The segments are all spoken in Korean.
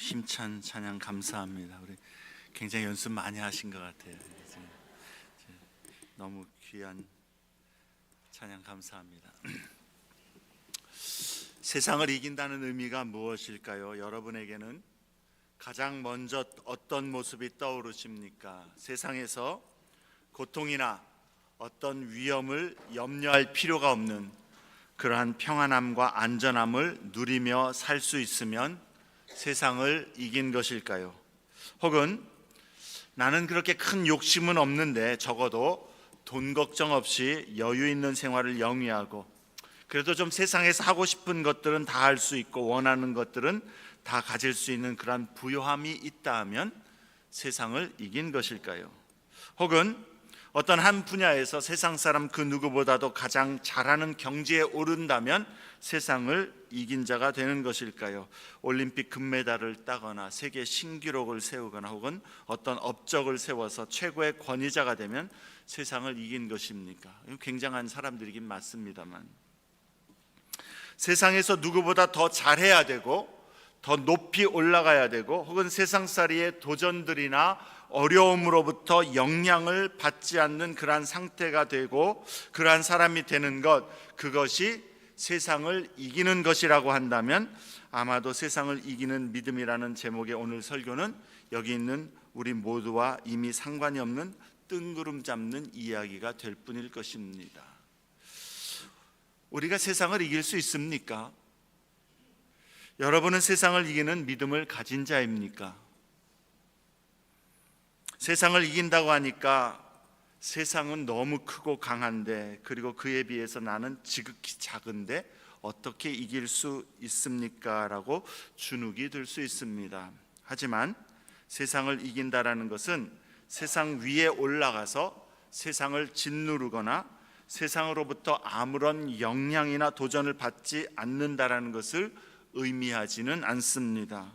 힘찬 찬양 감사합니다. 우리 굉장히 연습 많이 하신 것 같아요. 너무 귀한 찬양 감사합니다. 세상을 이긴다는 의미가 무엇일까요? 여러분에게는 가장 먼저 어떤 모습이 떠오르십니까? 세상에서 고통이나 어떤 위험을 염려할 필요가 없는 그러한 평안함과 안전함을 누리며 살 수 있으면 세상을 이긴 것일까요? 혹은 나는 그렇게 큰 욕심은 없는데 적어도 돈 걱정 없이 여유 있는 생활을 영위하고 그래도 좀 세상에서 하고 싶은 것들은 다 할 수 있고 원하는 것들은 다 가질 수 있는 그런 부요함이 있다 하면 세상을 이긴 것일까요? 혹은 어떤 한 분야에서 세상 사람 그 누구보다도 가장 잘하는 경지에 오른다면 세상을 이긴 자가 되는 것일까요? 올림픽 금메달을 따거나 세계 신기록을 세우거나 혹은 어떤 업적을 세워서 최고의 권위자가 되면 세상을 이긴 것입니까? 굉장한 사람들이긴 맞습니다만 세상에서 누구보다 더 잘해야 되고 더 높이 올라가야 되고 혹은 세상살이의 도전들이나 어려움으로부터 영향을 받지 않는 그러한 상태가 되고 그러한 사람이 되는 것, 그것이 세상을 이기는 것이라고 한다면 아마도 세상을 이기는 믿음이라는 제목의 오늘 설교는 여기 있는 우리 모두와 이미 상관이 없는 뜬구름 잡는 이야기가 될 뿐일 것입니다. 우리가 세상을 이길 수 있습니까? 여러분은 세상을 이기는 믿음을 가진 자입니까? 세상을 이긴다고 하니까 세상은 너무 크고 강한데 그리고 그에 비해서 나는 지극히 작은데 어떻게 이길 수 있습니까? 라고 주눅이 들 수 있습니다. 하지만 세상을 이긴다라는 것은 세상 위에 올라가서 세상을 짓누르거나 세상으로부터 아무런 영향이나 도전을 받지 않는다라는 것을 의미하지는 않습니다.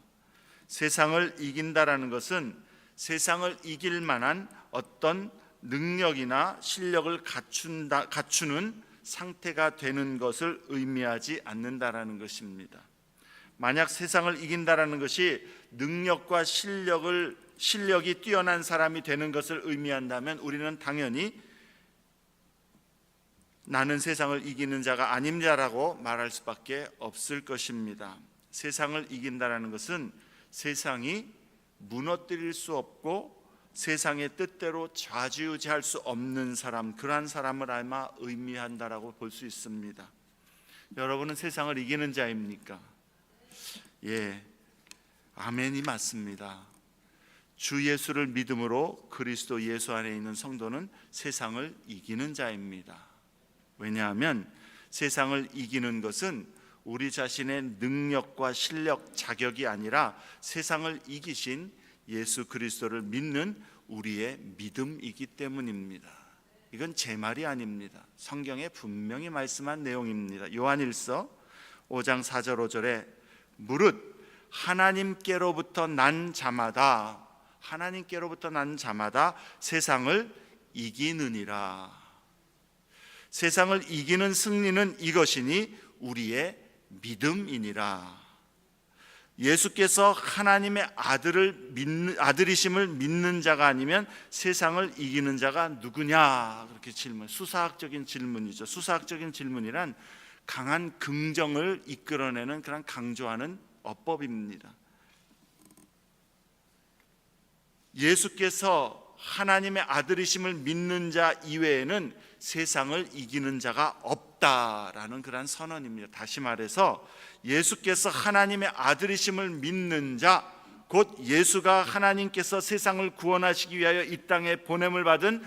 세상을 이긴다라는 것은 세상을 이길 만한 어떤 능력이나 실력을 갖추는 상태가 되는 것을 의미하지 않는다라는 것입니다. 만약 세상을 이긴다라는 것이 능력과 실력이 뛰어난 사람이 되는 것을 의미한다면 우리는 당연히 나는 세상을 이기는 자가 아닙니다라고 말할 수밖에 없을 것입니다. 세상을 이긴다라는 것은 세상이 무너뜨릴 수 없고 세상의 뜻대로 좌지우지할 수 없는 사람, 그러한 사람을 아마 의미한다라고 볼 수 있습니다. 여러분은 세상을 이기는 자입니까? 예, 아멘이 맞습니다. 주 예수를 믿음으로 그리스도 예수 안에 있는 성도는 세상을 이기는 자입니다. 왜냐하면 세상을 이기는 것은 우리 자신의 능력과 실력, 자격이 아니라 세상을 이기신 예수 그리스도를 믿는 우리의 믿음이기 때문입니다. 이건 제 말이 아닙니다. 성경에 분명히 말씀한 내용입니다. 요한일서 5장 4절 5절에 무릇 하나님께로부터 난 자마다 세상을 이기느니라. 세상을 이기는 승리는 이것이니 우리의 믿음이니라. 예수께서 하나님의 아들이심을 믿는 자가 아니면 세상을 이기는 자가 누구냐? 그렇게 수사학적인 질문이죠. 수사학적인 질문이란 강한 긍정을 이끌어내는 그런 강조하는 어법입니다. 예수께서 하나님의 아들이심을 믿는 자 이외에는 세상을 이기는 자가 없다라는 그런 선언입니다. 다시 말해서 예수께서 하나님의 아들이심을 믿는 자, 곧 예수가 하나님께서 세상을 구원하시기 위하여 이 땅에 보냄을 받은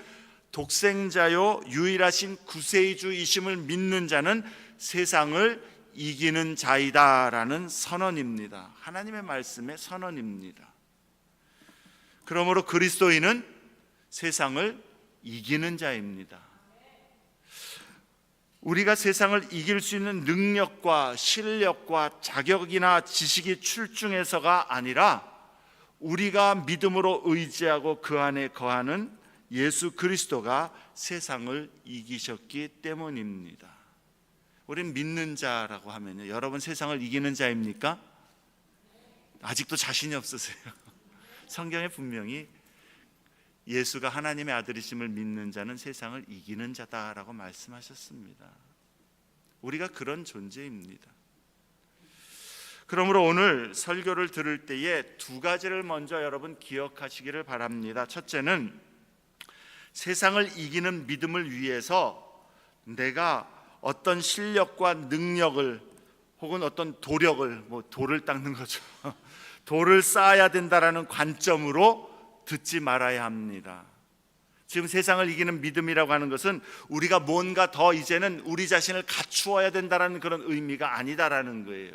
독생자요 유일하신 구세주이심을 믿는 자는 세상을 이기는 자이다라는 선언입니다. 하나님의 말씀의 선언입니다. 그러므로 그리스도인은 세상을 이기는 자입니다. 우리가 세상을 이길 수 있는 능력과 실력과 자격이나 지식이 출중해서가 아니라 우리가 믿음으로 의지하고 그 안에 거하는 예수 그리스도가 세상을 이기셨기 때문입니다. 우린 믿는 자라고 하면요, 여러분 세상을 이기는 자입니까? 아직도 자신이 없으세요? 성경에 분명히 예수가 하나님의 아들이심을 믿는 자는 세상을 이기는 자다라고 말씀하셨습니다. 우리가 그런 존재입니다. 그러므로 오늘 설교를 들을 때에 두 가지를 먼저 여러분 기억하시기를 바랍니다. 첫째는 세상을 이기는 믿음을 위해서 내가 어떤 실력과 능력을 혹은 어떤 도력을, 돌을 닦는 거죠. 돌을 쌓아야 된다라는 관점으로 듣지 말아야 합니다. 지금 세상을 이기는 믿음이라고 하는 것은 우리가 뭔가 더 이제는 우리 자신을 갖추어야 된다라는 그런 의미가 아니다라는 거예요.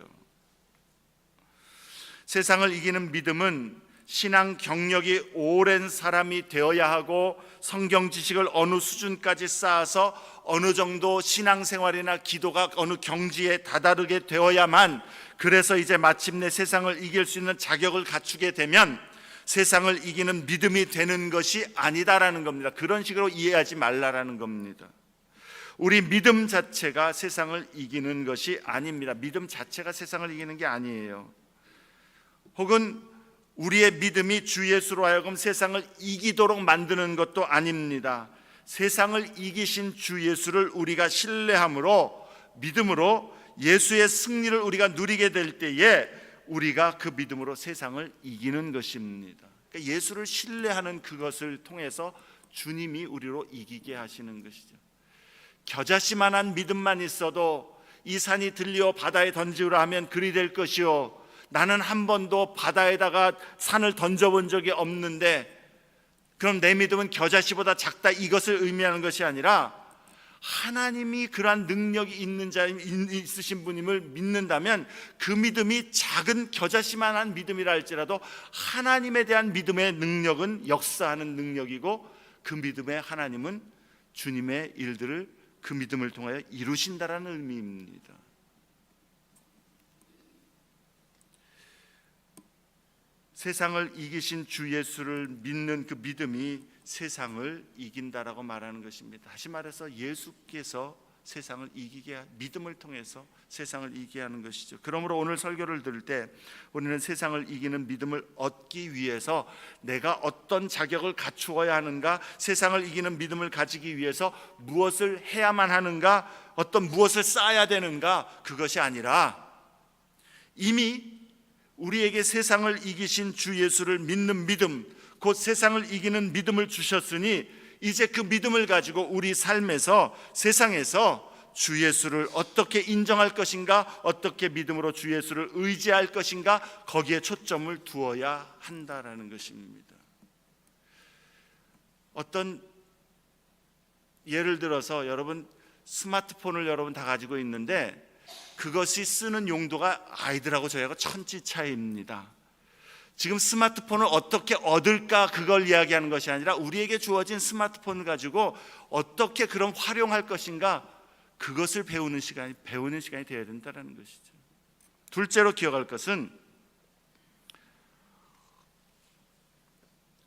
세상을 이기는 믿음은 신앙 경력이 오랜 사람이 되어야 하고 성경 지식을 어느 수준까지 쌓아서 어느 정도 신앙생활이나 기도가 어느 경지에 다다르게 되어야만, 그래서 이제 마침내 세상을 이길 수 있는 자격을 갖추게 되면 세상을 이기는 믿음이 되는 것이 아니다라는 겁니다. 그런 식으로 이해하지 말라라는 겁니다. 우리 믿음 자체가 세상을 이기는 것이 아닙니다. 믿음 자체가 세상을 이기는 게 아니에요. 혹은 우리의 믿음이 주 예수로 하여금 세상을 이기도록 만드는 것도 아닙니다. 세상을 이기신 주 예수를 우리가 신뢰함으로, 믿음으로 예수의 승리를 우리가 누리게 될 때에 우리가 그 믿음으로 세상을 이기는 것입니다. 그러니까 예수를 신뢰하는 그것을 통해서 주님이 우리로 이기게 하시는 것이죠. 겨자씨만한 믿음만 있어도 이 산이 들리어 바다에 던지우라 하면 그리 될 것이요, 나는 한 번도 바다에다가 산을 던져본 적이 없는데 그럼 내 믿음은 겨자씨보다 작다, 이것을 의미하는 것이 아니라 하나님이 그러한 능력이 있으신 분임을 믿는다면 그 믿음이 작은 겨자씨만한 믿음이라 할지라도 하나님에 대한 믿음의 능력은 역사하는 능력이고, 그 믿음의 하나님은 주님의 일들을 그 믿음을 통하여 이루신다라는 의미입니다. 세상을 이기신 주 예수를 믿는 그 믿음이 세상을 이긴다라고 말하는 것입니다. 다시 말해서 예수께서 세상을 이기게, 믿음을 통해서 세상을 이기게 하는 것이죠. 그러므로 오늘 설교를 들을 때 우리는 세상을 이기는 믿음을 얻기 위해서 내가 어떤 자격을 갖추어야 하는가, 세상을 이기는 믿음을 가지기 위해서 무엇을 해야만 하는가, 어떤 무엇을 쌓아야 되는가, 그것이 아니라 이미 우리에게 세상을 이기신 주 예수를 믿는 믿음, 곧 세상을 이기는 믿음을 주셨으니 이제 그 믿음을 가지고 우리 삶에서, 세상에서 주 예수를 어떻게 인정할 것인가, 어떻게 믿음으로 주 예수를 의지할 것인가, 거기에 초점을 두어야 한다라는 것입니다. 어떤 예를 들어서 여러분 스마트폰을 여러분 다 가지고 있는데 그것이 쓰는 용도가 아이들하고 저희하고 천지 차이입니다. 지금 스마트폰을 어떻게 얻을까, 그걸 이야기하는 것이 아니라 우리에게 주어진 스마트폰을 가지고 어떻게 그런 활용할 것인가, 그것을 배우는 시간이 되어야 된다는 것이죠. 둘째로 기억할 것은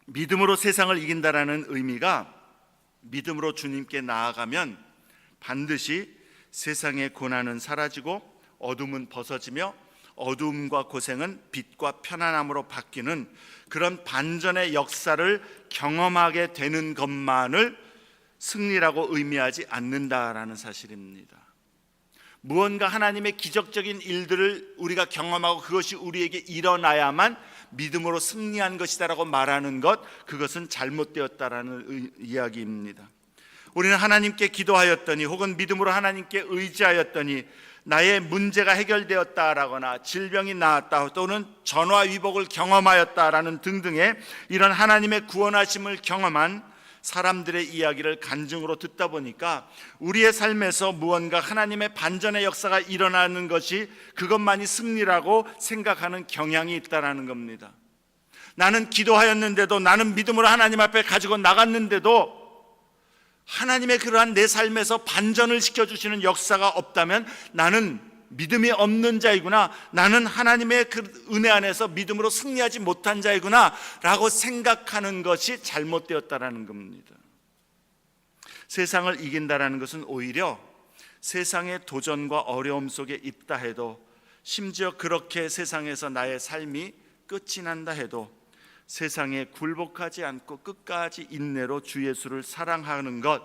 믿음으로 세상을 이긴다라는 의미가, 믿음으로 주님께 나아가면 반드시 세상의 고난은 사라지고 어둠은 벗어지며 어둠과 고생은 빛과 편안함으로 바뀌는 그런 반전의 역사를 경험하게 되는 것만을 승리라고 의미하지 않는다라는 사실입니다. 무언가 하나님의 기적적인 일들을 우리가 경험하고 그것이 우리에게 일어나야만 믿음으로 승리한 것이다라고 말하는 것, 그것은 잘못되었다라는 이야기입니다. 우리는 하나님께 기도하였더니 혹은 믿음으로 하나님께 의지하였더니 나의 문제가 해결되었다라거나 질병이 나았다 또는 전화위복을 경험하였다라는 등등의 이런 하나님의 구원하심을 경험한 사람들의 이야기를 간증으로 듣다 보니까 우리의 삶에서 무언가 하나님의 반전의 역사가 일어나는 것이 그것만이 승리라고 생각하는 경향이 있다라는 겁니다. 나는 기도하였는데도, 나는 믿음으로 하나님 앞에 가지고 나갔는데도 하나님의 그러한 내 삶에서 반전을 시켜주시는 역사가 없다면 나는 믿음이 없는 자이구나, 나는 하나님의 그 은혜 안에서 믿음으로 승리하지 못한 자이구나 라고 생각하는 것이 잘못되었다라는 겁니다. 세상을 이긴다라는 것은 오히려 세상의 도전과 어려움 속에 있다 해도 심지어 그렇게 세상에서 나의 삶이 끝이 난다 해도 세상에 굴복하지 않고 끝까지 인내로 주 예수를 사랑하는 것,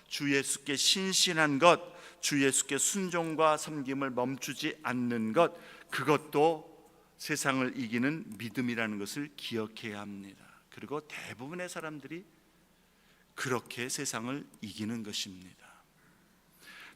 주 예수께 신실한 것, 주 예수께 순종과 섬김을 멈추지 않는 것, 그것도 세상을 이기는 믿음이라는 것을 기억해야 합니다. 그리고 대부분의 사람들이 그렇게 세상을 이기는 것입니다.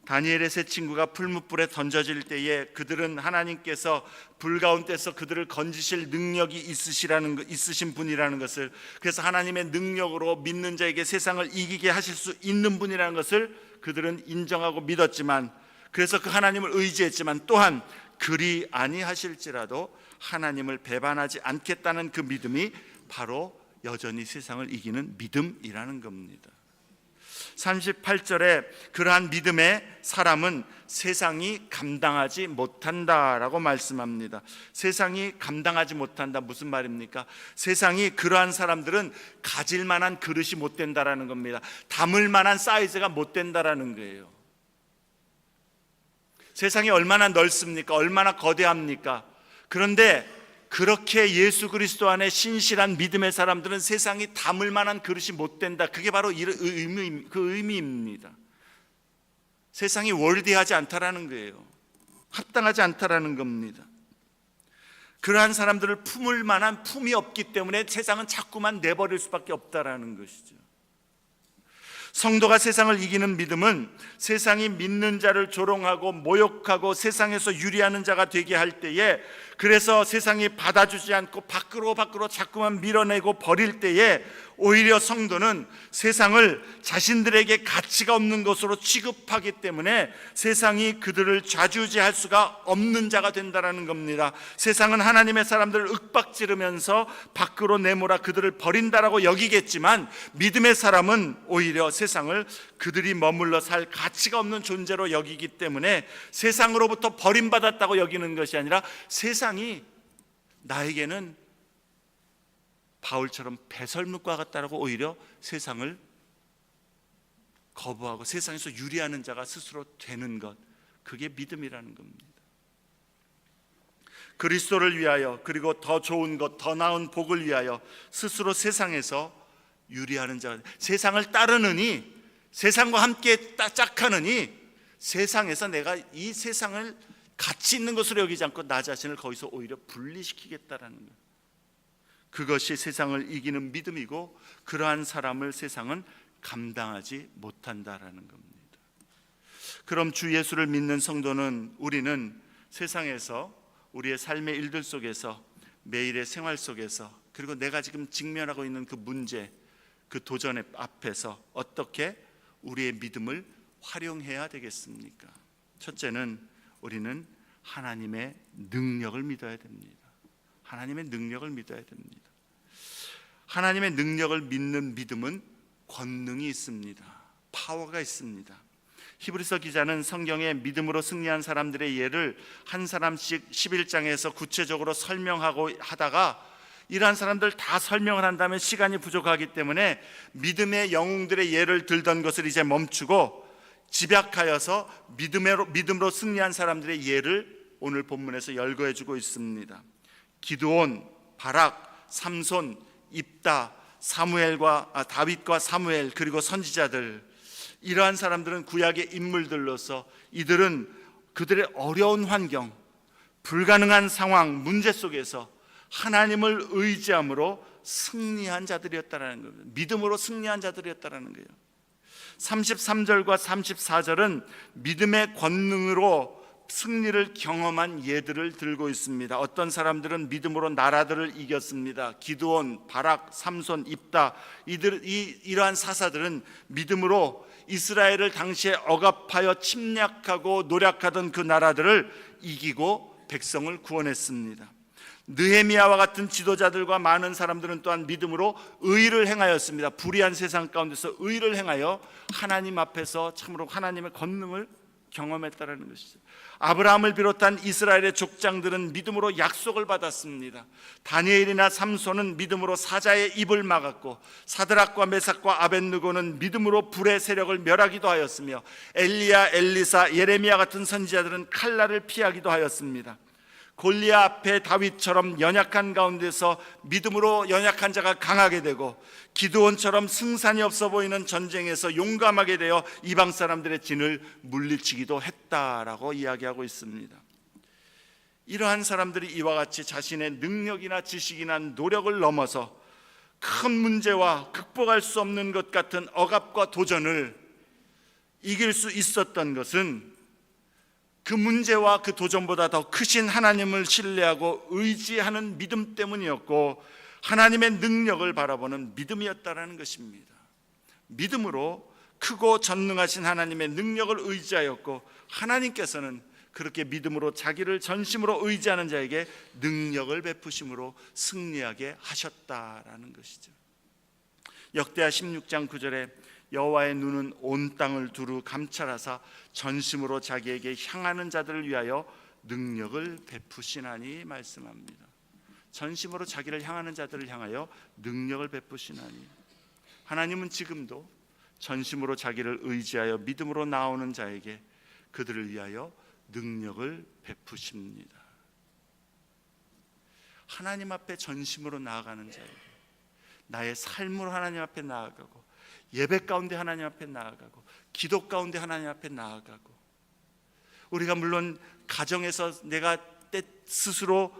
다니엘의 세 친구가 풀무불에 던져질 때에 그들은 하나님께서 불 가운데서 그들을 건지실 능력이 있으신 분이라는 것을, 그래서 하나님의 능력으로 믿는 자에게 세상을 이기게 하실 수 있는 분이라는 것을 그들은 인정하고 믿었지만, 그래서 그 하나님을 의지했지만, 또한 그리 아니하실지라도 하나님을 배반하지 않겠다는 그 믿음이 바로 여전히 세상을 이기는 믿음이라는 겁니다. 38절에 그러한 믿음의 사람은 세상이 감당하지 못한다라고 말씀합니다. 세상이 감당하지 못한다, 무슨 말입니까? 세상이, 그러한 사람들은 가질 만한 그릇이 못 된다라는 겁니다. 담을 만한 사이즈가 못 된다라는 거예요. 세상이 얼마나 넓습니까? 얼마나 거대합니까? 그런데 그렇게 예수 그리스도 안에 신실한 믿음의 사람들은 세상이 담을 만한 그릇이 못 된다. 그게 바로 그 의미입니다. 세상이 월디하지 않다라는 거예요. 합당하지 않다라는 겁니다. 그러한 사람들을 품을 만한 품이 없기 때문에 세상은 자꾸만 내버릴 수밖에 없다라는 것이죠. 성도가 세상을 이기는 믿음은 세상이 믿는 자를 조롱하고 모욕하고 세상에서 유리하는 자가 되게 할 때에, 그래서 세상이 받아주지 않고 밖으로 자꾸만 밀어내고 버릴 때에 오히려 성도는 세상을 자신들에게 가치가 없는 것으로 취급하기 때문에 세상이 그들을 좌지우지할 수가 없는 자가 된다는 겁니다. 세상은 하나님의 사람들을 윽박지르면서 밖으로 내몰아 그들을 버린다라고 여기겠지만, 믿음의 사람은 오히려 세상을 그들이 머물러 살 가치가 없는 존재로 여기기 때문에 세상으로부터 버림받았다고 여기는 것이 아니라, 세상이 나에게는 바울처럼 배설물과 같다라고 오히려 세상을 거부하고 세상에서 유리하는 자가 스스로 되는 것, 그게 믿음이라는 겁니다. 그리스도를 위하여, 그리고 더 좋은 것, 더 나은 복을 위하여 스스로 세상에서 유리하는 자, 세상을 따르느니, 세상과 함께 짝하느니, 세상에서 내가 이 세상을 가치 있는 것으로 여기지 않고 나 자신을 거기서 오히려 분리시키겠다라는 거예요. 그것이 세상을 이기는 믿음이고, 그러한 사람을 세상은 감당하지 못한다라는 겁니다. 그럼 주 예수를 믿는 성도는, 우리는 세상에서 우리의 삶의 일들 속에서, 매일의 생활 속에서, 그리고 내가 지금 직면하고 있는 그 문제, 그 도전 앞에서 어떻게 우리의 믿음을 활용해야 되겠습니까? 첫째는 우리는 하나님의 능력을 믿어야 됩니다. 하나님의 능력을 믿어야 됩니다. 하나님의 능력을 믿는 믿음은 권능이 있습니다. 파워가 있습니다. 히브리서 기자는 성경에 믿음으로 승리한 사람들의 예를 한 사람씩 11장에서 구체적으로 설명하고 하다가, 이러한 사람들 다 설명을 한다면 시간이 부족하기 때문에 믿음의 영웅들의 예를 들던 것을 이제 멈추고 집약하여서 믿음으로 승리한 사람들의 예를 오늘 본문에서 열거해주고 있습니다. 기드온, 바락, 삼손, 입다, 다윗과 사무엘, 그리고 선지자들, 이러한 사람들은 구약의 인물들로서 이들은 그들의 어려운 환경, 불가능한 상황, 문제 속에서 하나님을 의지함으로 승리한 자들이었다라는 겁니다. 믿음으로 승리한 자들이었다라는 거예요. 33절과 34절은 믿음의 권능으로 승리를 경험한 예들을 들고 있습니다. 어떤 사람들은 믿음으로 나라들을 이겼습니다. 기드온, 바락, 삼손, 입다, 이러한 사사들은 믿음으로 이스라엘을 당시에 억압하여 침략하고 노략하던 그 나라들을 이기고 백성을 구원했습니다. 느헤미야와 같은 지도자들과 많은 사람들은 또한 믿음으로 의를 행하였습니다. 불의한 세상 가운데서 의를 행하여 하나님 앞에서 참으로 하나님의 권능을 경험했다라는 것이죠. 아브라함을 비롯한 이스라엘의 족장들은 믿음으로 약속을 받았습니다. 다니엘이나 삼손은 믿음으로 사자의 입을 막았고, 사드락과 메삭과 아벳느고는 믿음으로 불의 세력을 멸하기도 하였으며, 엘리야, 엘리사, 예레미야 같은 선지자들은 칼날을 피하기도 하였습니다. 골리앗 앞에 다윗처럼 연약한 가운데서 믿음으로 연약한 자가 강하게 되고, 기드온처럼 승산이 없어 보이는 전쟁에서 용감하게 되어 이방 사람들의 진을 물리치기도 했다라고 이야기하고 있습니다. 이러한 사람들이 이와 같이 자신의 능력이나 지식이나 노력을 넘어서 큰 문제와 극복할 수 없는 것 같은 억압과 도전을 이길 수 있었던 것은 그 문제와 그 도전보다 더 크신 하나님을 신뢰하고 의지하는 믿음 때문이었고, 하나님의 능력을 바라보는 믿음이었다라는 것입니다. 믿음으로 크고 전능하신 하나님의 능력을 의지하였고, 하나님께서는 그렇게 믿음으로 자기를 전심으로 의지하는 자에게 능력을 베푸심으로 승리하게 하셨다라는 것이죠. 역대하 16장 9절에 여호와의 눈은 온 땅을 두루 감찰하사 전심으로 자기에게 향하는 자들을 위하여 능력을 베푸시나니 말씀합니다. 전심으로 자기를 향하는 자들을 향하여 능력을 베푸시나니, 하나님은 지금도 전심으로 자기를 의지하여 믿음으로 나오는 자에게 그들을 위하여 능력을 베푸십니다. 하나님 앞에 전심으로 나아가는 자에게, 나의 삶으로 하나님 앞에 나아가고, 예배 가운데 하나님 앞에 나아가고, 기도 가운데 하나님 앞에 나아가고, 우리가 물론 가정에서 내가 때 스스로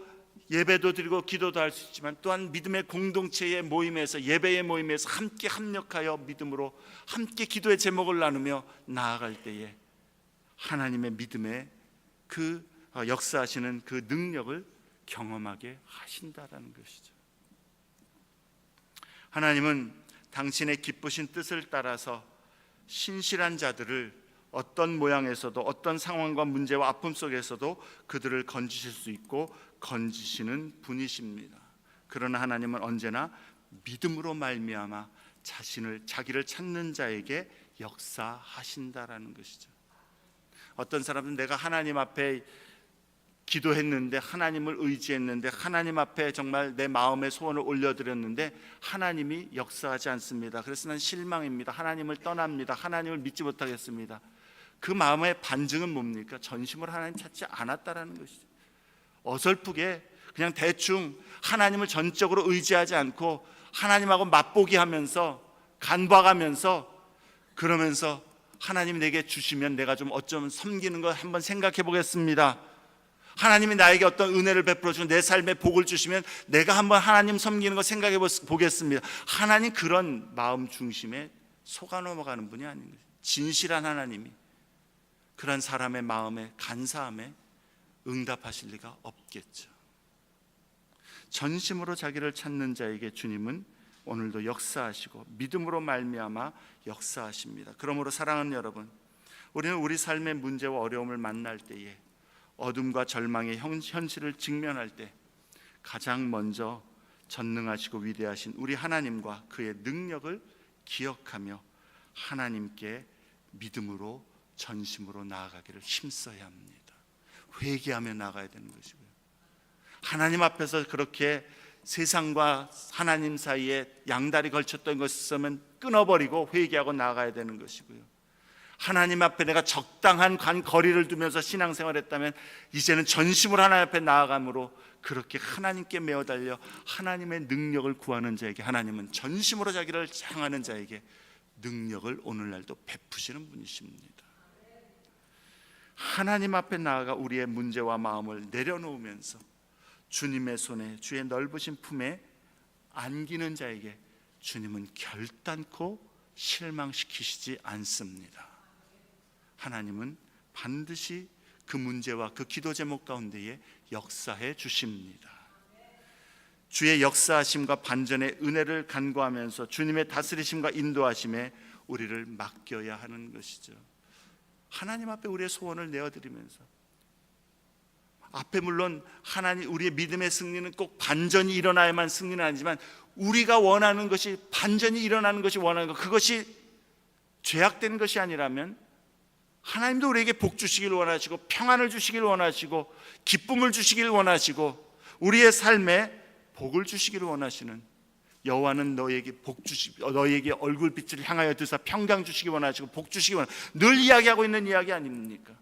예배도 드리고 기도도 할 수 있지만, 또한 믿음의 공동체의 모임에서, 예배의 모임에서 함께 합력하여 믿음으로 함께 기도의 제목을 나누며 나아갈 때에 하나님의 믿음의 그 역사하시는 그 능력을 경험하게 하신다라는 것이죠. 하나님은 당신의 기쁘신 뜻을 따라서 신실한 자들을 어떤 모양에서도, 어떤 상황과 문제와 아픔 속에서도 그들을 건지실 수 있고 건지시는 분이십니다. 그러나 하나님은 언제나 믿음으로 말미암아 자기를 찾는 자에게 역사하신다라는 것이죠. 어떤 사람은 내가 하나님 앞에 기도했는데, 하나님을 의지했는데, 하나님 앞에 정말 내 마음의 소원을 올려드렸는데 하나님이 역사하지 않습니다. 그래서 난 실망입니다. 하나님을 떠납니다. 하나님을 믿지 못하겠습니다. 그 마음의 반증은 뭡니까? 전심으로 하나님 찾지 않았다라는 것이죠. 어설프게 그냥 대충 하나님을 전적으로 의지하지 않고 하나님하고 맛보기 하면서 간봐가면서, 그러면서 하나님이 내게 주시면 내가 좀 어쩌면 섬기는 거 한번 생각해 보겠습니다. 하나님이 나에게 어떤 은혜를 베풀어 주고 내 삶에 복을 주시면 내가 한번 하나님 섬기는 거 생각해 보겠습니다. 하나님 그런 마음 중심에 속아 넘어가는 분이 아닌 거예요. 진실한 하나님이 그런 사람의 마음에, 간사함에 응답하실 리가 없겠죠. 전심으로 자기를 찾는 자에게 주님은 오늘도 역사하시고 믿음으로 말미암아 역사하십니다. 그러므로 사랑하는 여러분, 우리는 우리 삶의 문제와 어려움을 만날 때에, 어둠과 절망의 현실을 직면할 때 가장 먼저 전능하시고 위대하신 우리 하나님과 그의 능력을 기억하며 하나님께 믿음으로 전심으로 나아가기를 힘써야 합니다. 회개하며 나아가야 되는 것이고요. 하나님 앞에서 그렇게 세상과 하나님 사이에 양다리 걸쳤던 것을 끊어버리고 회개하고 나아가야 되는 것이고요. 하나님 앞에 내가 적당한 거리를 두면서 신앙생활을 했다면 이제는 전심으로 하나님 앞에 나아감으로 그렇게 하나님께 매어 달려 하나님의 능력을 구하는 자에게 하나님은 전심으로 자기를 향하는 자에게 능력을 오늘날도 베푸시는 분이십니다. 하나님 앞에 나아가 우리의 문제와 마음을 내려놓으면서 주님의 손에, 주의 넓으신 품에 안기는 자에게 주님은 결단코 실망시키시지 않습니다. 하나님은 반드시 그 문제와 그 기도 제목 가운데에 역사해 주십니다. 주의 역사하심과 반전의 은혜를 간구하면서 주님의 다스리심과 인도하심에 우리를 맡겨야 하는 것이죠. 하나님 앞에 우리의 소원을 내어드리면서, 앞에 물론 하나님, 우리의 믿음의 승리는 꼭 반전이 일어나야만 승리는 아니지만 우리가 원하는 것이, 반전이 일어나는 것이 원하는 것, 그것이 죄악된 것이 아니라면 하나님도 우리에게 복 주시길 원하시고 평안을 주시길 원하시고 기쁨을 주시길 원하시고 우리의 삶에 복을 주시기를 원하시는, 여호와는 너에게 너에게 얼굴빛을 향하여 드사 평강 주시기 원하시고 복 주시기 원하시고 늘 이야기하고 있는 이야기 아닙니까?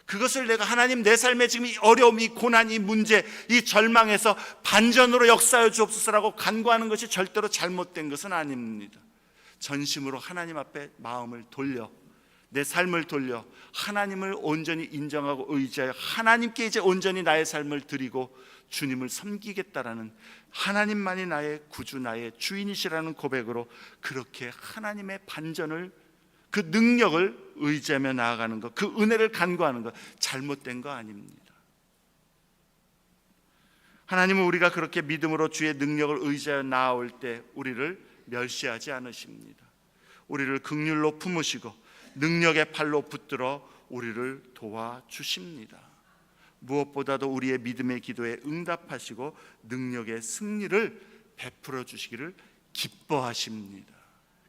그것을 내가 하나님 내 삶에 지금 이 어려움, 이 고난, 이 문제, 이 절망에서 반전으로 역사하여 주옵소서라고 간구하는 것이 절대로 잘못된 것은 아닙니다. 전심으로 하나님 앞에 마음을 돌려, 내 삶을 돌려 하나님을 온전히 인정하고 의지하여 하나님께 이제 온전히 나의 삶을 드리고 주님을 섬기겠다라는, 하나님만이 나의 구주, 나의 주인이시라는 고백으로 그렇게 하나님의 반전을, 그 능력을 의지하며 나아가는 것, 그 은혜를 간구하는 것, 잘못된 거 아닙니다. 하나님은 우리가 그렇게 믿음으로 주의 능력을 의지하여 나아올 때 우리를 멸시하지 않으십니다. 우리를 긍휼로 품으시고 능력의 팔로 붙들어 우리를 도와주십니다. 무엇보다도 우리의 믿음의 기도에 응답하시고 능력의 승리를 베풀어 주시기를 기뻐하십니다.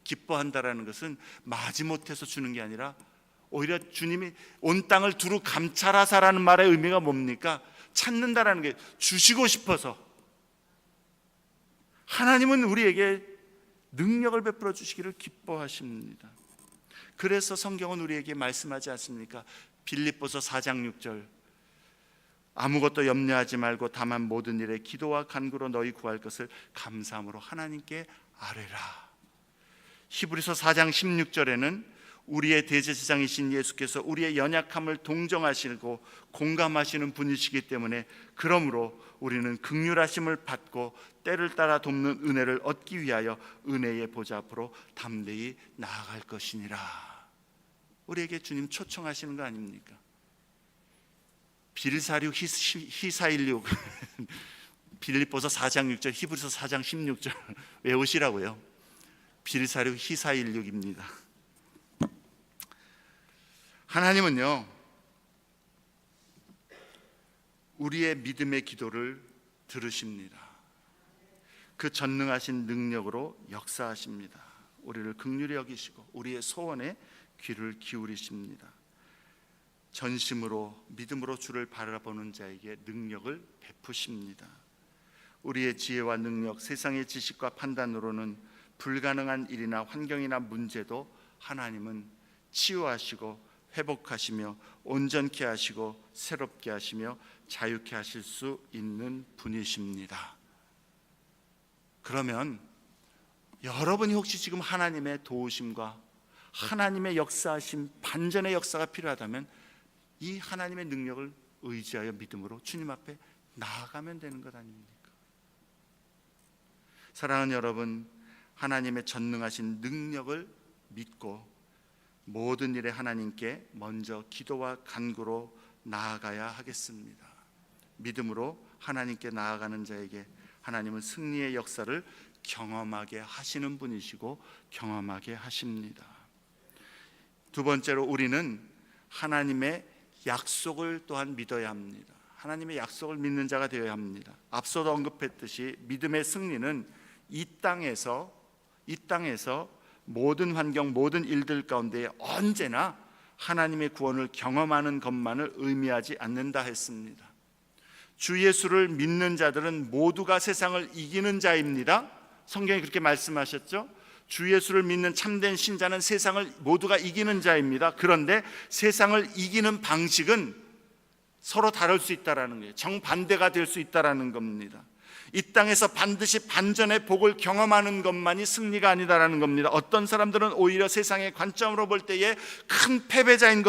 기뻐한다라는 것은 마지못해서 주는 게 아니라 오히려 주님이 온 땅을 두루 감찰하사라는 말의 의미가 뭡니까? 찾는다라는 게 주시고 싶어서. 하나님은 우리에게 능력을 베풀어 주시기를 기뻐하십니다. 그래서 성경은 우리에게 말씀하지 않습니까? 빌립보서 4장 6절, 아무것도 염려하지 말고 다만 모든 일에 기도와 간구로 너희 구할 것을 감사함으로 하나님께 아뢰라. 히브리서 4장 16절에는 우리의 대제사장이신 예수께서 우리의 연약함을 동정하시고 공감하시는 분이시기 때문에 그러므로 우리는 긍휼하심을 받고 때를 따라 돕는 은혜를 얻기 위하여 은혜의 보좌 앞으로 담대히 나아갈 것이니라. 우리에게 주님 초청하시는 거 아닙니까? 빌사류 히사일육 빌립보서 4장 6절, 히브리서 4장 16절 외우시라고요. 빌사류 히사일육입니다. 하나님은요, 우리의 믿음의 기도를 들으십니다. 그 전능하신 능력으로 역사하십니다. 우리를 긍휼히 여기시고 우리의 소원에 귀를 기울이십니다. 전심으로 믿음으로 주를 바라보는 자에게 능력을 베푸십니다. 우리의 지혜와 능력, 세상의 지식과 판단으로는 불가능한 일이나 환경이나 문제도 하나님은 치유하시고 회복하시며 온전케 하시고 새롭게 하시며 자유케 하실 수 있는 분이십니다. 그러면 여러분이 혹시 지금 하나님의 도우심과 하나님의 역사하심, 반전의 역사가 필요하다면 이 하나님의 능력을 의지하여 믿음으로 주님 앞에 나아가면 되는 것 아닙니까? 사랑하는 여러분, 하나님의 전능하신 능력을 믿고 모든 일에 하나님께 먼저 기도와 간구로 나아가야 하겠습니다. 믿음으로 하나님께 나아가는 자에게 하나님은 승리의 역사를 경험하게 하시는 분이시고 경험하게 하십니다. 두 번째로 우리는 하나님의 약속을 또한 믿어야 합니다. 하나님의 약속을 믿는 자가 되어야 합니다. 앞서도 언급했듯이 믿음의 승리는 이 땅에서 모든 환경, 모든 일들 가운데 언제나 하나님의 구원을 경험하는 것만을 의미하지 않는다 했습니다. 주 예수를 믿는 자들은 모두가 세상을 이기는 자입니다. 성경이 그렇게 말씀하셨죠. 주 예수를 믿는 참된 신자는 세상을 모두가 이기는 자입니다. 그런데 세상을 이기는 방식은 서로 다를 수 있다라는 거예요. 정반대가 될 수 있다라는 겁니다. 이 땅에서 반드시 반전의 복을 경험하는 것만이 승리가 아니다라는 겁니다. 어떤 사람들은 오히려 세상의 관점으로 볼 때에 큰 패배자인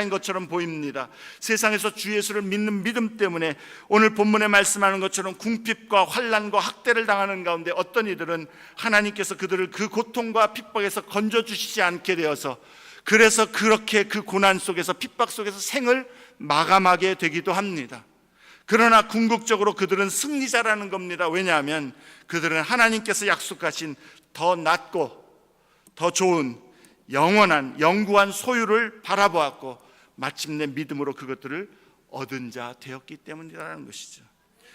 것처럼 보입니다. 세상에서 주 예수를 믿는 믿음 때문에 오늘 본문에 말씀하는 것처럼 궁핍과 환난과 학대를 당하는 가운데 어떤 이들은 하나님께서 그들을 그 고통과 핍박에서 건져주시지 않게 되어서 그래서 그렇게 그 고난 속에서 핍박 속에서 생을 마감하게 되기도 합니다. 그러나 궁극적으로 그들은 승리자라는 겁니다. 왜냐하면 그들은 하나님께서 약속하신 더 낫고 더 좋은 영원한 영구한 소유를 바라보았고 마침내 믿음으로 그것들을 얻은 자 되었기 때문이라는 것이죠.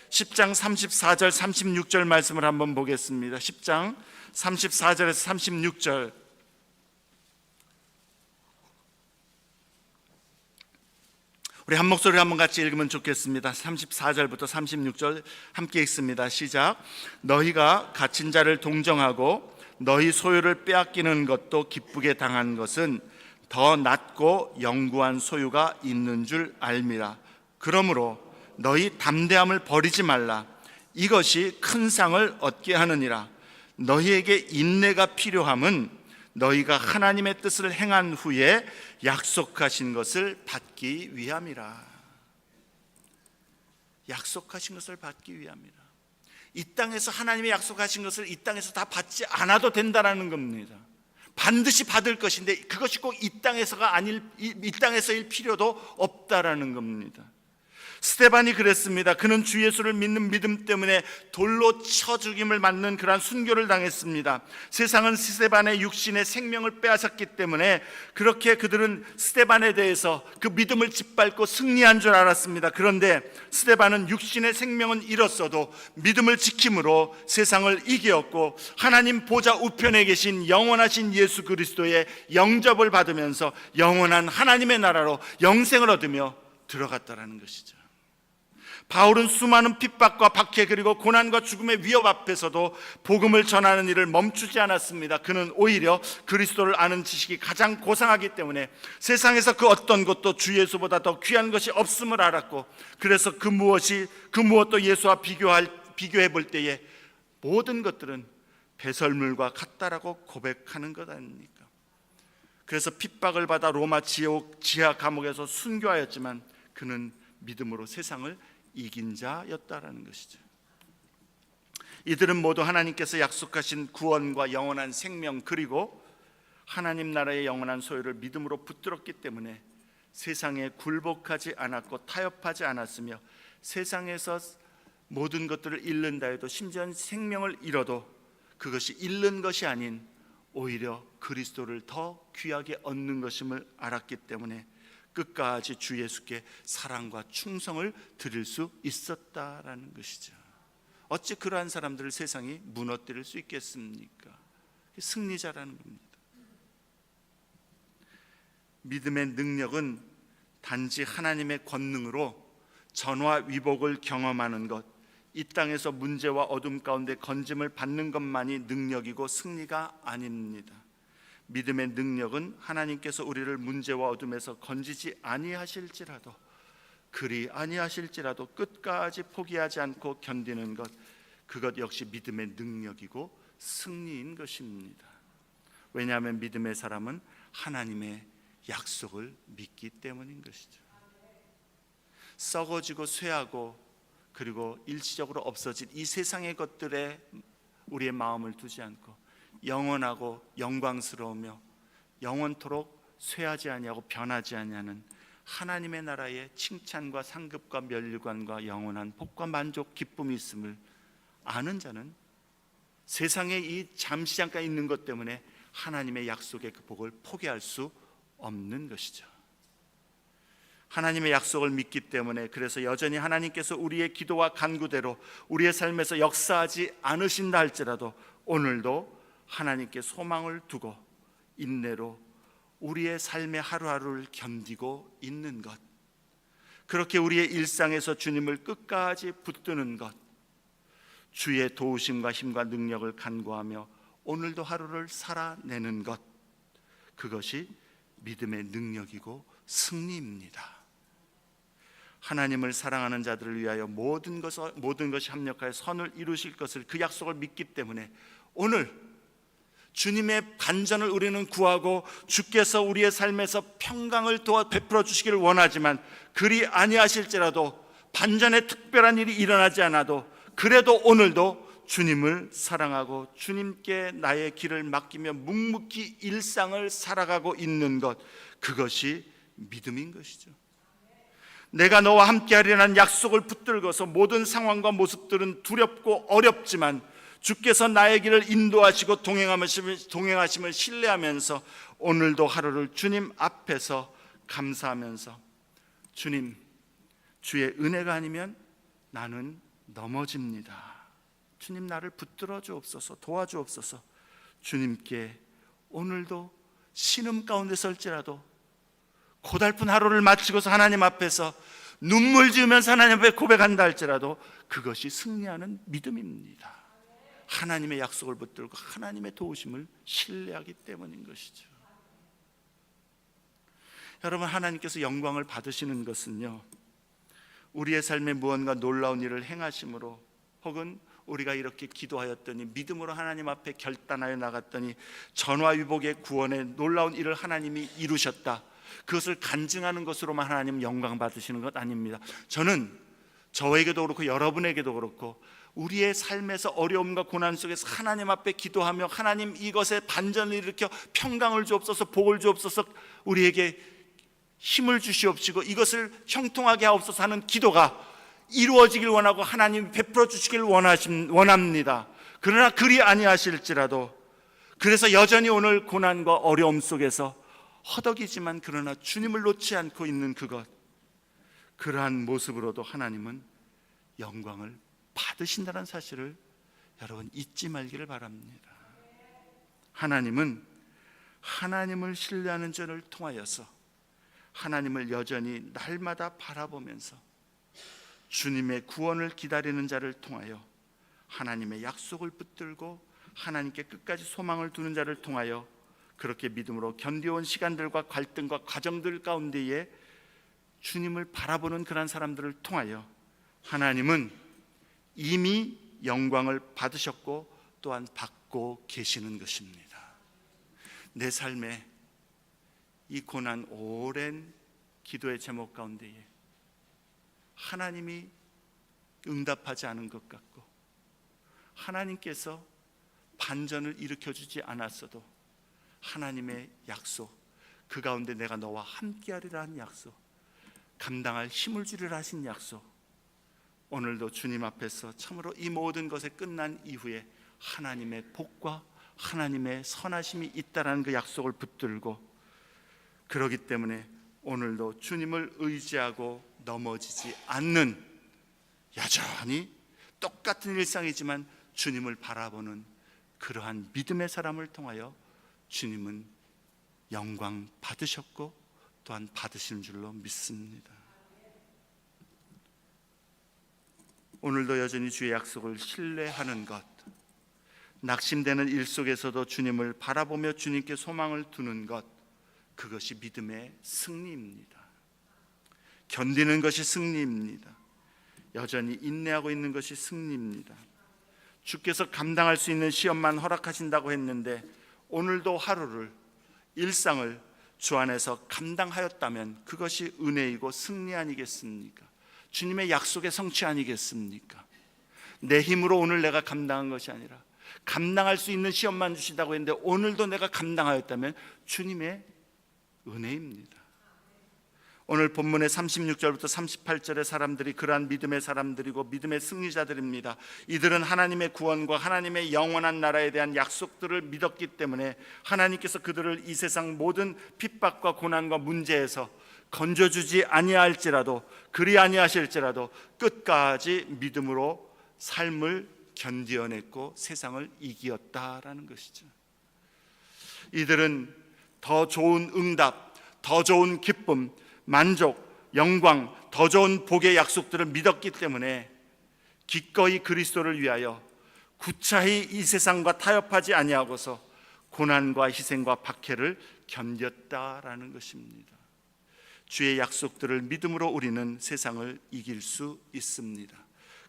10장 34절 36절 말씀을 한번 보겠습니다. 10장 34절에서 36절, 우리 한 목소리로 한번 같이 읽으면 좋겠습니다. 34절부터 36절 함께 읽습니다. 시작. 너희가 갇힌 자를 동정하고 너희 소유를 빼앗기는 것도 기쁘게 당한 것은 더 낮고 영구한 소유가 있는 줄 알미라. 그러므로 너희 담대함을 버리지 말라. 이것이 큰 상을 얻게 하느니라. 너희에게 인내가 필요함은 너희가 하나님의 뜻을 행한 후에 약속하신 것을 받기 위함이라. 약속하신 것을 받기 위함이라. 이 땅에서 하나님의 약속하신 것을 이 땅에서 다 받지 않아도 된다라는 겁니다. 반드시 받을 것인데 그것이 꼭 이 땅에서일 필요도 없다라는 겁니다. 스데반이 그랬습니다. 그는 주 예수를 믿는 믿음 때문에 돌로 쳐 죽임을 맞는 그러한 순교를 당했습니다. 세상은 스데반의 육신의 생명을 빼앗았기 때문에 그렇게 그들은 스데반에 대해서 그 믿음을 짓밟고 승리한 줄 알았습니다. 그런데 스데반은 육신의 생명은 잃었어도 믿음을 지킴으로 세상을 이겼고 하나님 보좌 우편에 계신 영원하신 예수 그리스도의 영접을 받으면서 영원한 하나님의 나라로 영생을 얻으며 들어갔다라는 것이죠. 바울은 수많은 핍박과 박해 그리고 고난과 죽음의 위협 앞에서도 복음을 전하는 일을 멈추지 않았습니다. 그는 오히려 그리스도를 아는 지식이 가장 고상하기 때문에 세상에서 그 어떤 것도 주 예수보다 더 귀한 것이 없음을 알았고, 그래서 그 무엇도 예수와 비교해 볼 때에 모든 것들은 배설물과 같다라고 고백하는 것 아닙니까? 그래서 핍박을 받아 로마 지하 감옥에서 순교하였지만 그는 믿음으로 세상을 이긴 자였다라는 것이죠. 이들은 모두 하나님께서 약속하신 구원과 영원한 생명 그리고 하나님 나라의 영원한 소유를 믿음으로 붙들었기 때문에 세상에 굴복하지 않았고 타협하지 않았으며 세상에서 모든 것들을 잃는다 해도 심지어 생명을 잃어도 그것이 잃는 것이 아닌 오히려 그리스도를 더 귀하게 얻는 것임을 알았기 때문에 끝까지 주 예수께 사랑과 충성을 드릴 수 있었다라는 것이죠. 어찌 그러한 사람들을 세상이 무너뜨릴 수 있겠습니까? 승리자라는 겁니다. 믿음의 능력은 단지 하나님의 권능으로 전화 위복을 경험하는 것, 이 땅에서 문제와 어둠 가운데 건짐을 받는 것만이 능력이고 승리가 아닙니다. 믿음의 능력은 하나님께서 우리를 문제와 어둠에서 건지지 아니하실지라도 그리 아니하실지라도 끝까지 포기하지 않고 견디는 것, 그것 역시 믿음의 능력이고 승리인 것입니다. 왜냐하면 믿음의 사람은 하나님의 약속을 믿기 때문인 것이죠. 썩어지고 쇠하고 그리고 일시적으로 없어질 이 세상의 것들에 우리의 마음을 두지 않고 영원하고 영광스러우며 영원토록 쇠하지 아니하고 변하지 아니하는 하나님의 나라의 칭찬과 상급과 면류관과 영원한 복과 만족 기쁨이 있음을 아는 자는 세상에 이 잠시 잠깐 있는 것 때문에 하나님의 약속의 그 복을 포기할 수 없는 것이죠. 하나님의 약속을 믿기 때문에 그래서 여전히 하나님께서 우리의 기도와 간구대로 우리의 삶에서 역사하지 않으신다 할지라도 오늘도 하나님께 소망을 두고 인내로 우리의 삶의 하루하루를 견디고 있는 것, 그렇게 우리의 일상에서 주님을 끝까지 붙드는 것, 주의 도우심과 힘과 능력을 간구하며 오늘도 하루를 살아내는 것, 그것이 믿음의 능력이고 승리입니다. 하나님을 사랑하는 자들을 위하여 모든 것이 합력하여 선을 이루실 것을 그 약속을 믿기 때문에 오늘 주님의 반전을 우리는 구하고 주께서 우리의 삶에서 평강을 도와 베풀어 주시기를 원하지만 그리 아니하실지라도 반전의 특별한 일이 일어나지 않아도 그래도 오늘도 주님을 사랑하고 주님께 나의 길을 맡기며 묵묵히 일상을 살아가고 있는 것, 그것이 믿음인 것이죠. 내가 너와 함께하리라는 약속을 붙들고서 모든 상황과 모습들은 두렵고 어렵지만 주께서 나의 길을 인도하시고 동행하심을 신뢰하면서 오늘도 하루를 주님 앞에서 감사하면서 주님, 주의 은혜가 아니면 나는 넘어집니다. 주님 나를 붙들어 주옵소서, 도와주옵소서. 주님께 오늘도 신음 가운데 설지라도 고달픈 하루를 마치고서 하나님 앞에서 눈물 지으면서 하나님 앞에 고백한다 할지라도 그것이 승리하는 믿음입니다. 하나님의 약속을 붙들고 하나님의 도우심을 신뢰하기 때문인 것이죠. 여러분, 하나님께서 영광을 받으시는 것은요, 우리의 삶에 무언가 놀라운 일을 행하심으로, 혹은 우리가 이렇게 기도하였더니 믿음으로 하나님 앞에 결단하여 나갔더니 전화위복의 구원의 놀라운 일을 하나님이 이루셨다, 그것을 간증하는 것으로만 하나님 영광 받으시는 것 아닙니다. 저는 저에게도 그렇고 여러분에게도 그렇고 우리의 삶에서 어려움과 고난 속에서 하나님 앞에 기도하며 하나님 이것에 반전을 일으켜 평강을 주옵소서, 복을 주옵소서, 우리에게 힘을 주시옵시고 이것을 형통하게 하옵소서 하는 기도가 이루어지길 원하고 하나님 베풀어 주시길 원합니다. 그러나 그리 아니하실지라도, 그래서 여전히 오늘 고난과 어려움 속에서 허덕이지만 그러나 주님을 놓지 않고 있는 그것, 그러한 모습으로도 하나님은 영광을 받으신다는 사실을 여러분 잊지 말기를 바랍니다. 하나님은 하나님을 신뢰하는 자를 통하여서 하나님을 여전히 날마다 바라보면서 주님의 구원을 기다리는 자를 통하여 하나님의 약속을 붙들고 하나님께 끝까지 소망을 두는 자를 통하여 그렇게 믿음으로 견뎌온 시간들과 갈등과 과정들 가운데에 주님을 바라보는 그런 사람들을 통하여 하나님은 이미 영광을 받으셨고 또한 받고 계시는 것입니다. 내 삶에 이 고난 오랜 기도의 제목 가운데에 하나님이 응답하지 않은 것 같고 하나님께서 반전을 일으켜주지 않았어도 하나님의 약속, 그 가운데 내가 너와 함께하리라 한 약속, 감당할 힘을 주리라 하신 약속, 오늘도 주님 앞에서 참으로 이 모든 것에 끝난 이후에 하나님의 복과 하나님의 선하심이 있다라는 그 약속을 붙들고, 그러기 때문에 오늘도 주님을 의지하고 넘어지지 않는, 여전히 똑같은 일상이지만 주님을 바라보는 그러한 믿음의 사람을 통하여 주님은 영광 받으셨고 또한 받으시는 줄로 믿습니다. 오늘도 여전히 주의 약속을 신뢰하는 것, 낙심되는 일 속에서도 주님을 바라보며 주님께 소망을 두는 것, 그것이 믿음의 승리입니다. 견디는 것이 승리입니다. 여전히 인내하고 있는 것이 승리입니다. 주께서 감당할 수 있는 시험만 허락하신다고 했는데 오늘도 하루를, 일상을 주 안에서 감당하였다면 그것이 은혜이고 승리 아니겠습니까? 주님의 약속의 성취 아니겠습니까? 내 힘으로 오늘 내가 감당한 것이 아니라 감당할 수 있는 시험만 주신다고 했는데 오늘도 내가 감당하였다면 주님의 은혜입니다. 오늘 본문의 36절부터 38절의 사람들이 그러한 믿음의 사람들이고 믿음의 승리자들입니다. 이들은 하나님의 구원과 하나님의 영원한 나라에 대한 약속들을 믿었기 때문에 하나님께서 그들을 이 세상 모든 핍박과 고난과 문제에서 건져주지 아니할지라도, 그리 아니하실지라도 끝까지 믿음으로 삶을 견디어냈고 세상을 이기었다라는 것이죠. 이들은 더 좋은 응답, 더 좋은 기쁨, 만족, 영광, 더 좋은 복의 약속들을 믿었기 때문에 기꺼이 그리스도를 위하여 구차히 이 세상과 타협하지 아니하고서 고난과 희생과 박해를 견뎠다라는 것입니다. 주의 약속들을 믿음으로 우리는 세상을 이길 수 있습니다.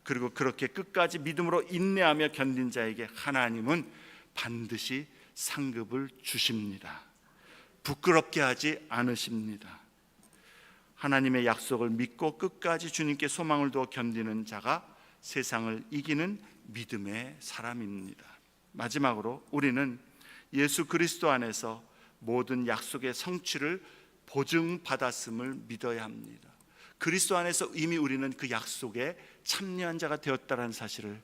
그리고 그렇게 끝까지 믿음으로 인내하며 견딘 자에게 하나님은 반드시 상급을 주십니다. 부끄럽게 하지 않으십니다. 하나님의 약속을 믿고 끝까지 주님께 소망을 두어 견디는 자가 세상을 이기는 믿음의 사람입니다. 마지막으로 우리는 예수 그리스도 안에서 모든 약속의 성취를 보증받았음을 믿어야 합니다. 그리스도 안에서 이미 우리는 그 약속에 참여한 자가 되었다는 사실을,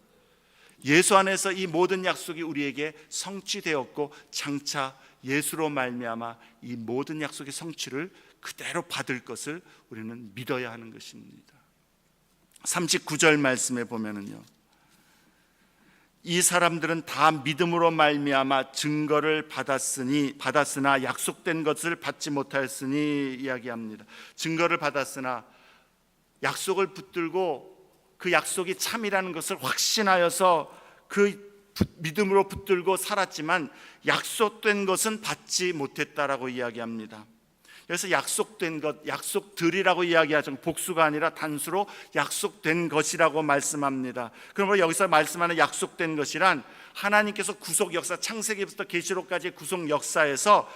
예수 안에서 이 모든 약속이 우리에게 성취되었고 장차 예수로 말미암아 이 모든 약속의 성취를 그대로 받을 것을 우리는 믿어야 하는 것입니다. 39절 말씀에 보면은요, 이 사람들은 다 믿음으로 말미암아 증거를 받았으나 약속된 것을 받지 못하였으니 이야기합니다. 증거를 받았으나 약속을 붙들고 그 약속이 참이라는 것을 확신하여서 그 믿음으로 붙들고 살았지만 약속된 것은 받지 못했다라고 이야기합니다. 여기서 약속된 것, 약속들이라고 이야기하죠. 복수가 아니라 단수로 약속된 것이라고 말씀합니다. 그러므로 여기서 말씀하는 약속된 것이란 하나님께서 구속 역사, 창세기부터 계시록까지의 구속 역사에서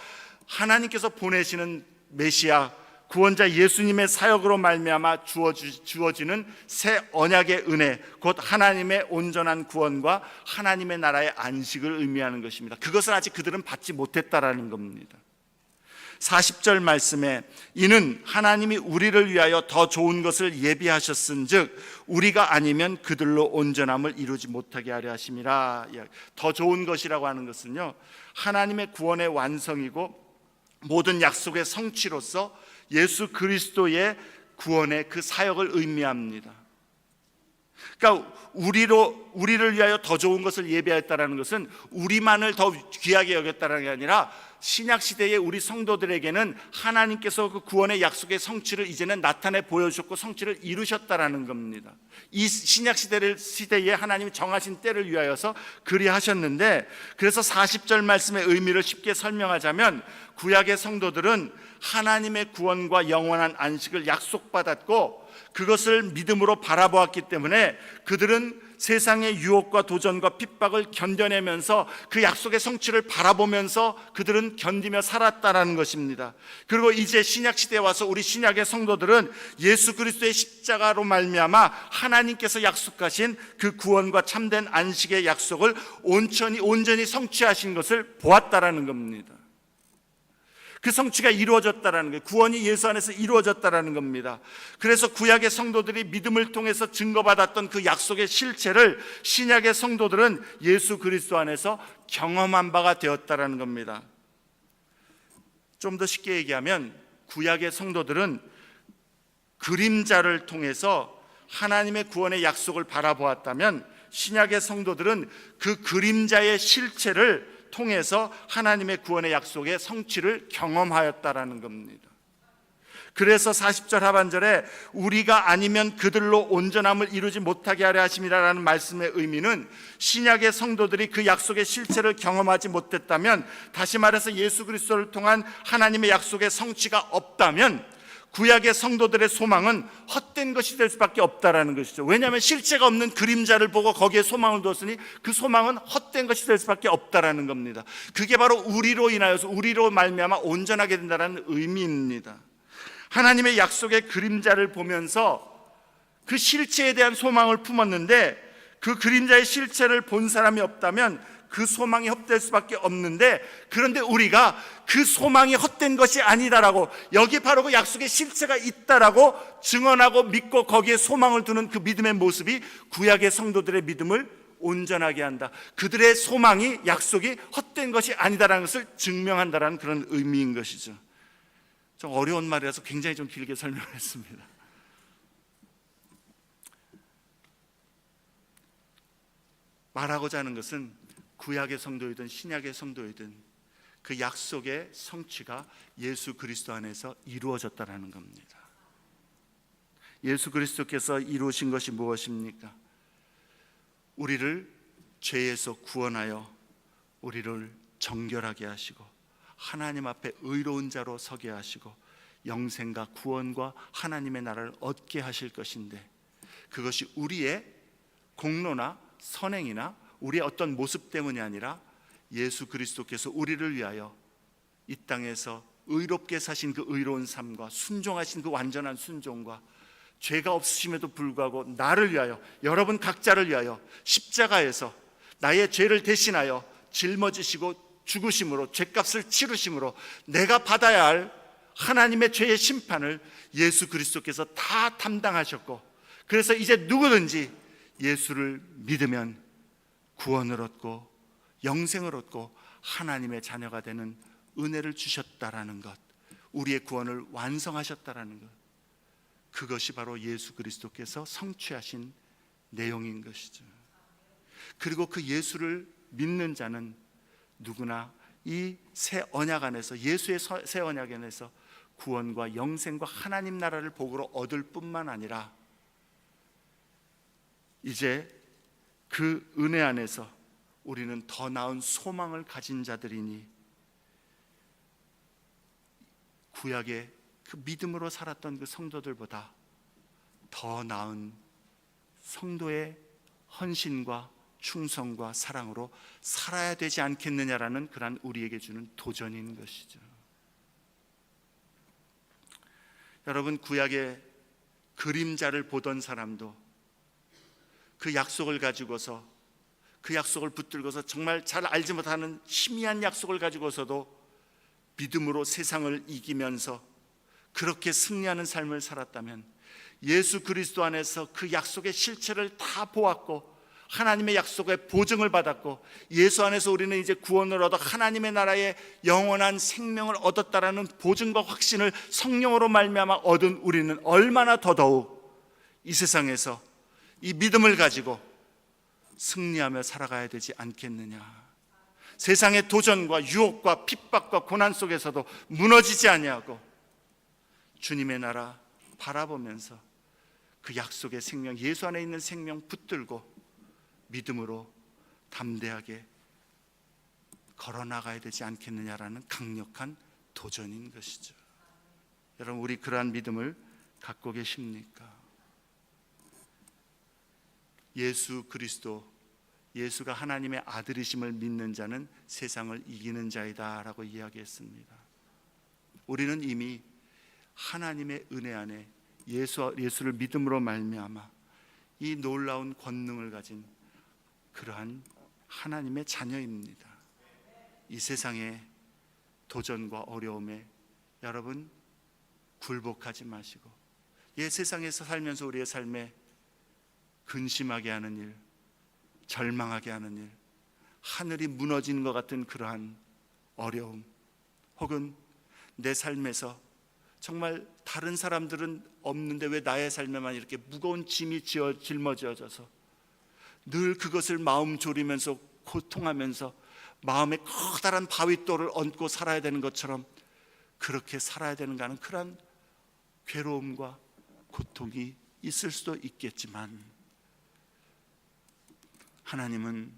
하나님께서 보내시는 메시아 구원자 예수님의 사역으로 말미암아 주어지는 새 언약의 은혜, 곧 하나님의 온전한 구원과 하나님의 나라의 안식을 의미하는 것입니다. 그것을 아직 그들은 받지 못했다라는 겁니다. 40절 말씀에 이는 하나님이 우리를 위하여 더 좋은 것을 예비하셨은즉 우리가 아니면 그들로 온전함을 이루지 못하게 하려 하심이라. 더 좋은 것이라고 하는 것은요, 하나님의 구원의 완성이고 모든 약속의 성취로서 예수 그리스도의 구원의 그 사역을 의미합니다. 그러니까 우리를 위하여 더 좋은 것을 예비하였다는 것은 우리만을 더 귀하게 여겼다는 게 아니라 신약 시대의 우리 성도들에게는 하나님께서 그 구원의 약속의 성취를 이제는 나타내 보여주셨고 성취를 이루셨다라는 겁니다. 이 신약 시대에 하나님이 정하신 때를 위하여서 그리하셨는데, 그래서 40절 말씀의 의미를 쉽게 설명하자면 구약의 성도들은 하나님의 구원과 영원한 안식을 약속받았고 그것을 믿음으로 바라보았기 때문에 그들은 세상의 유혹과 도전과 핍박을 견뎌내면서 그 약속의 성취를 바라보면서 그들은 견디며 살았다라는 것입니다. 그리고 이제 신약 시대에 와서 우리 신약의 성도들은 예수 그리스도의 십자가로 말미암아 하나님께서 약속하신 그 구원과 참된 안식의 약속을 온전히 성취하신 것을 보았다라는 겁니다. 그 성취가 이루어졌다라는 거예요. 구원이 예수 안에서 이루어졌다라는 겁니다. 그래서 구약의 성도들이 믿음을 통해서 증거받았던 그 약속의 실체를 신약의 성도들은 예수 그리스도 안에서 경험한 바가 되었다라는 겁니다. 좀 더 쉽게 얘기하면 구약의 성도들은 그림자를 통해서 하나님의 구원의 약속을 바라보았다면 신약의 성도들은 그 그림자의 실체를 통해서 하나님의 구원의 약속의 성취를 경험하였다라는 겁니다. 그래서 40절 하반절에 우리가 아니면 그들로 온전함을 이루지 못하게 하려 하심이라는 말씀의 의미는 신약의 성도들이 그 약속의 실체를 경험하지 못했다면, 다시 말해서 예수 그리스도를 통한 하나님의 약속의 성취가 없다면 구약의 성도들의 소망은 헛된 것이 될 수밖에 없다라는 것이죠. 왜냐하면 실체가 없는 그림자를 보고 거기에 소망을 두었으니 그 소망은 헛된 것이 될 수밖에 없다라는 겁니다. 그게 바로 우리로 말미암아 온전하게 된다는 의미입니다. 하나님의 약속의 그림자를 보면서 그 실체에 대한 소망을 품었는데 그 그림자의 실체를 본 사람이 없다면 그 소망이 헛될 수밖에 없는데, 그런데 우리가 그 소망이 헛된 것이 아니다라고, 여기 바로 그 약속의 실체가 있다라고 증언하고 믿고 거기에 소망을 두는 그 믿음의 모습이 구약의 성도들의 믿음을 온전하게 한다. 그들의 소망이, 약속이 헛된 것이 아니다라는 것을 증명한다라는 그런 의미인 것이죠. 좀 어려운 말이라서 굉장히 좀 길게 설명했습니다. 말하고자 하는 것은 구약의 성도이든 신약의 성도이든 그 약속의 성취가 예수 그리스도 안에서 이루어졌다는 겁니다. 예수 그리스도께서 이루신 것이 무엇입니까? 우리를 죄에서 구원하여 우리를 정결하게 하시고 하나님 앞에 의로운 자로 서게 하시고 영생과 구원과 하나님의 나라를 얻게 하실 것인데, 그것이 우리의 공로나 선행이나 우리의 어떤 모습 때문이 아니라 예수 그리스도께서 우리를 위하여 이 땅에서 의롭게 사신 그 의로운 삶과 순종하신 그 완전한 순종과 죄가 없으심에도 불구하고 나를 위하여, 여러분 각자를 위하여 십자가에서 나의 죄를 대신하여 짊어지시고 죽으심으로, 죄값을 치르심으로 내가 받아야 할 하나님의 죄의 심판을 예수 그리스도께서 다 담당하셨고, 그래서 이제 누구든지 예수를 믿으면 구원을 얻고 영생을 얻고 하나님의 자녀가 되는 은혜를 주셨다라는 것, 우리의 구원을 완성하셨다라는 것, 그것이 바로 예수 그리스도께서 성취하신 내용인 것이죠. 그리고 그 예수를 믿는 자는 누구나 이 새 언약 안에서, 예수의 새 언약 안에서 구원과 영생과 하나님 나라를 복으로 얻을 뿐만 아니라 이제 그 은혜 안에서 우리는 더 나은 소망을 가진 자들이니 구약의 그 믿음으로 살았던 그 성도들보다 더 나은 성도의 헌신과 충성과 사랑으로 살아야 되지 않겠느냐라는 그런 우리에게 주는 도전인 것이죠. 여러분, 구약의 그림자를 보던 사람도 그 약속을 가지고서, 그 약속을 붙들고서 정말 잘 알지 못하는 희미한 약속을 가지고서도 믿음으로 세상을 이기면서 그렇게 승리하는 삶을 살았다면, 예수 그리스도 안에서 그 약속의 실체를 다 보았고 하나님의 약속의 보증을 받았고 예수 안에서 우리는 이제 구원을 얻어 하나님의 나라의 영원한 생명을 얻었다라는 보증과 확신을 성령으로 말미암아 얻은 우리는 얼마나 더더욱 이 세상에서 이 믿음을 가지고 승리하며 살아가야 되지 않겠느냐. 세상의 도전과 유혹과 핍박과 고난 속에서도 무너지지 아니하고 주님의 나라 바라보면서 그 약속의 생명, 예수 안에 있는 생명 붙들고 믿음으로 담대하게 걸어나가야 되지 않겠느냐라는 강력한 도전인 것이죠. 여러분, 우리 그러한 믿음을 갖고 계십니까? 예수 그리스도, 예수가 하나님의 아들이심을 믿는 자는 세상을 이기는 자이다 라고 이야기했습니다. 우리는 이미 하나님의 은혜 안에 예수를 믿음으로 말미암아 이 놀라운 권능을 가진 그러한 하나님의 자녀입니다. 이 세상의 도전과 어려움에 여러분 굴복하지 마시고, 세상에서 살면서 우리의 삶에 근심하게 하는 일, 절망하게 하는 일, 하늘이 무너지는 것 같은 그러한 어려움, 혹은 내 삶에서 정말 다른 사람들은 없는데 왜 나의 삶에만 이렇게 무거운 짐이 짊어져져서 늘 그것을 마음 졸이면서 고통하면서 마음에 커다란 바위돌을 얹고 살아야 되는 것처럼 그렇게 살아야 되는가 하는 그런 괴로움과 고통이 있을 수도 있겠지만, 하나님은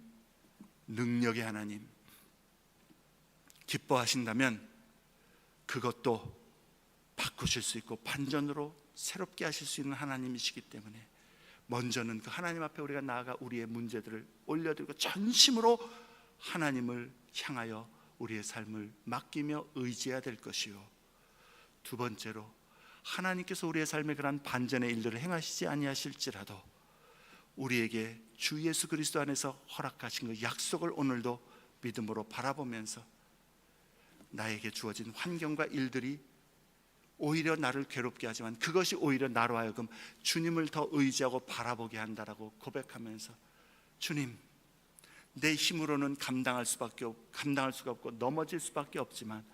능력의 하나님, 기뻐하신다면 그것도 바꾸실 수 있고 반전으로 새롭게 하실 수 있는 하나님이시기 때문에 먼저는 그 하나님 앞에 우리가 나아가 우리의 문제들을 올려드리고 전심으로 하나님을 향하여 우리의 삶을 맡기며 의지해야 될 것이요, 두 번째로 하나님께서 우리의 삶에 그러한 반전의 일들을 행하시지 아니하실지라도 우리에게 주 예수 그리스도 안에서 허락하신 그 약속을 오늘도 믿음으로 바라보면서 나에게 주어진 환경과 일들이 오히려 나를 괴롭게 하지만 그것이 오히려 나로 하여금 주님을 더 의지하고 바라보게 한다라고 고백하면서, 주님, 내 힘으로는 감당할 수가 없고 넘어질 수밖에 없지만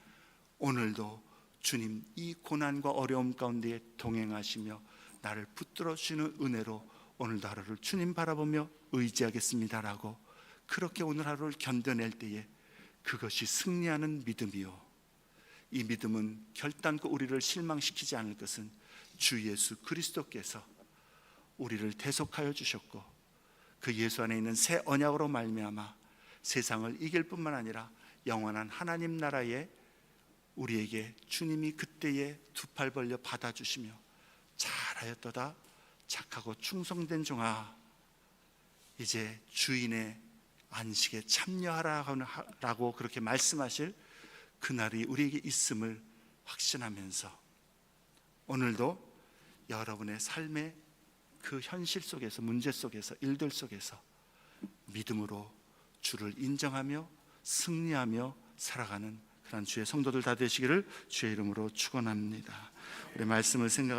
오늘도 주님 이 고난과 어려움 가운데 동행하시며 나를 붙들어 주시는 은혜로 오늘도 하루를 주님 바라보며 의지하겠습니다라고 그렇게 오늘 하루를 견뎌낼 때에 그것이 승리하는 믿음이요, 이 믿음은 결단코 우리를 실망시키지 않을 것은 주 예수 그리스도께서 우리를 대속하여 주셨고 그 예수 안에 있는 새 언약으로 말미암아 세상을 이길 뿐만 아니라 영원한 하나님 나라에 우리에게 주님이 그때에 두 팔 벌려 받아주시며 잘하였도다 착하고 충성된 종아, 이제 주인의 안식에 참여하라고 그렇게 말씀하실 그날이 우리에게 있음을 확신하면서 오늘도 여러분의 삶의 그 현실 속에서, 문제 속에서, 일들 속에서 믿음으로 주를 인정하며 승리하며 살아가는 그런 주의 성도들 다 되시기를 주의 이름으로 축원합니다. 우리 말씀을 생각